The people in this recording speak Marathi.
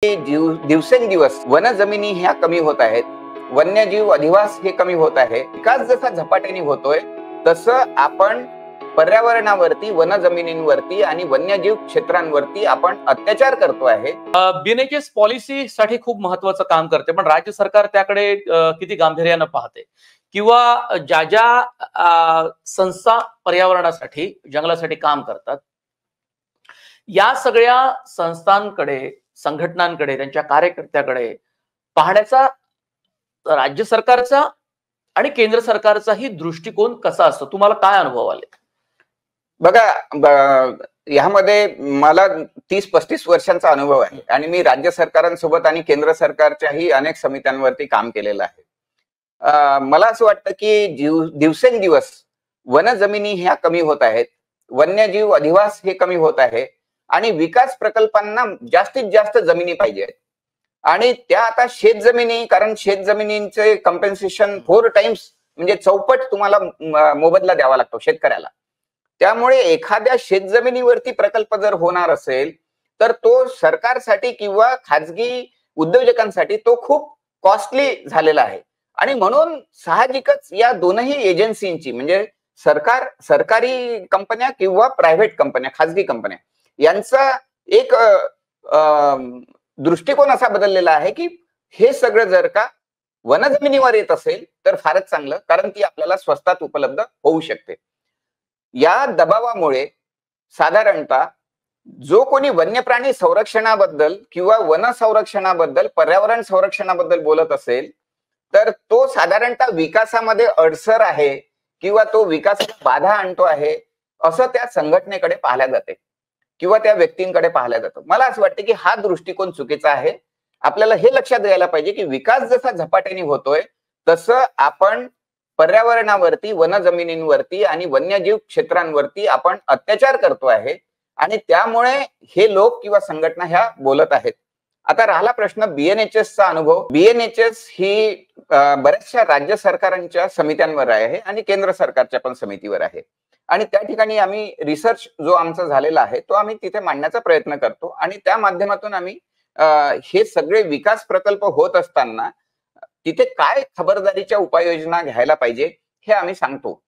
दिवसेंदिवस वनजमिनी ह्या कमी होत आहेत, वन्यजीव अधिवास हे कमी होत आहे. विकास जसा झपाट्याने होतोय तसं आपण पर्यावरणावरती, वनजमिनींवरती आणि वन्यजीव क्षेत्रांवरती आपण अत्याचार करतो आहे. बीएनएचएस पॉलिसी साठी खूप महत्वाचं काम करते, पण राज्य सरकार त्याकडे किती गांभीर्यानं पाहते किंवा ज्या ज्या संस्था पर्यावरणासाठी, जंगलासाठी काम करतात, या सगळ्या संस्थांकडे, संघटनांकडे, त्यांच्या कार्यकर्त्याकडे पाहण्याचा राज्य सरकारचा आणि केंद्र सरकारचाही दृष्टिकोन कसा असतो? तुम्हाला काय अनुभव आले? बघा, यामध्ये मला 30-35 वर्षांचा अनुभव आहे आणि मी राज्य सरकारांसोबत आणि केंद्र सरकारच्याही अनेक समित्यांवरती काम केलेलं आहे. मला असं वाटतं की दिवसेंदिवस वनजमिनी ह्या कमी होत आहेत, वन्यजीव अधिवास हे कमी होत आहे आणि विकास प्रकल्पांना जास्तीत जास्त जमिनी पाहिजे आणि त्या आता शेतजमिनी, कारण शेतजमिनींचे कम्पेन्सेशन 4 टाइम्स म्हणजे चौपट तुम्हाला मोबदला द्यावा लागतो शेतकऱ्याला. त्यामुळे एखाद्या शेतजमिनीवरती प्रकल्प जर होणार असेल तर तो सरकारसाठी किंवा खाजगी उद्योजकांसाठी तो खूप कॉस्टली झालेला आहे आणि म्हणून साहजिकच या दोनही एजन्सींची, म्हणजे सरकारी कंपन्या किंवा प्रायव्हेट कंपन्या, खाजगी कंपन्या, यांचा एक दृष्टिकोन असा बदललेला आहे की हे सगळं जर का वनजमिनीवर येत असेल तर फारच चांगलं, कारण ती आपल्याला स्वस्तात उपलब्ध होऊ शकते. या दबावामुळे साधारणतः जो कोणी वन्यप्राणी संरक्षणाबद्दल किंवा वन संरक्षणाबद्दल, पर्यावरण संरक्षणाबद्दल बोलत असेल तर तो साधारणतः विकासामध्ये अडसर आहे किंवा तो विकासाला बाधा आणतो आहे असं त्या संघटनेकडे पाहिल्या जाते किंवा त्या व्यक्तींकडे पाहिल्या जातं. मला असं वाटतं की हा दृष्टिकोन चुकीचा आहे. आपल्याला हे लक्षात द्यायला पाहिजे की विकास जसा झपाट्याने होतोय तसं आपण पर्यावरणावरती, वनजमिनींवरती आणि वन्यजीव क्षेत्रांवरती आपण अत्याचार करतो आहे आणि त्यामुळे हे लोक किंवा संघटना ह्या बोलत आहेत. आता राहिला प्रश्न बीएनएचएसचा अनुभव. बीएनएचएस ही बऱ्याचशा राज्य सरकारांच्या समित्यांवर आहे आणि केंद्र सरकारच्या पण समितीवर आहे आणि त्या ठिकाणी आम्ही रिसर्च जो आमचा झालेला आहे तो आम्ही तिथे मांडण्याचा प्रयत्न करतो आणि त्या माध्यमातून आम्ही हे सगळे विकास प्रकल्प होत असताना तिथे काय खबरदारीच्या उपाययोजना घ्यायला पाहिजे हे आम्ही सांगतो.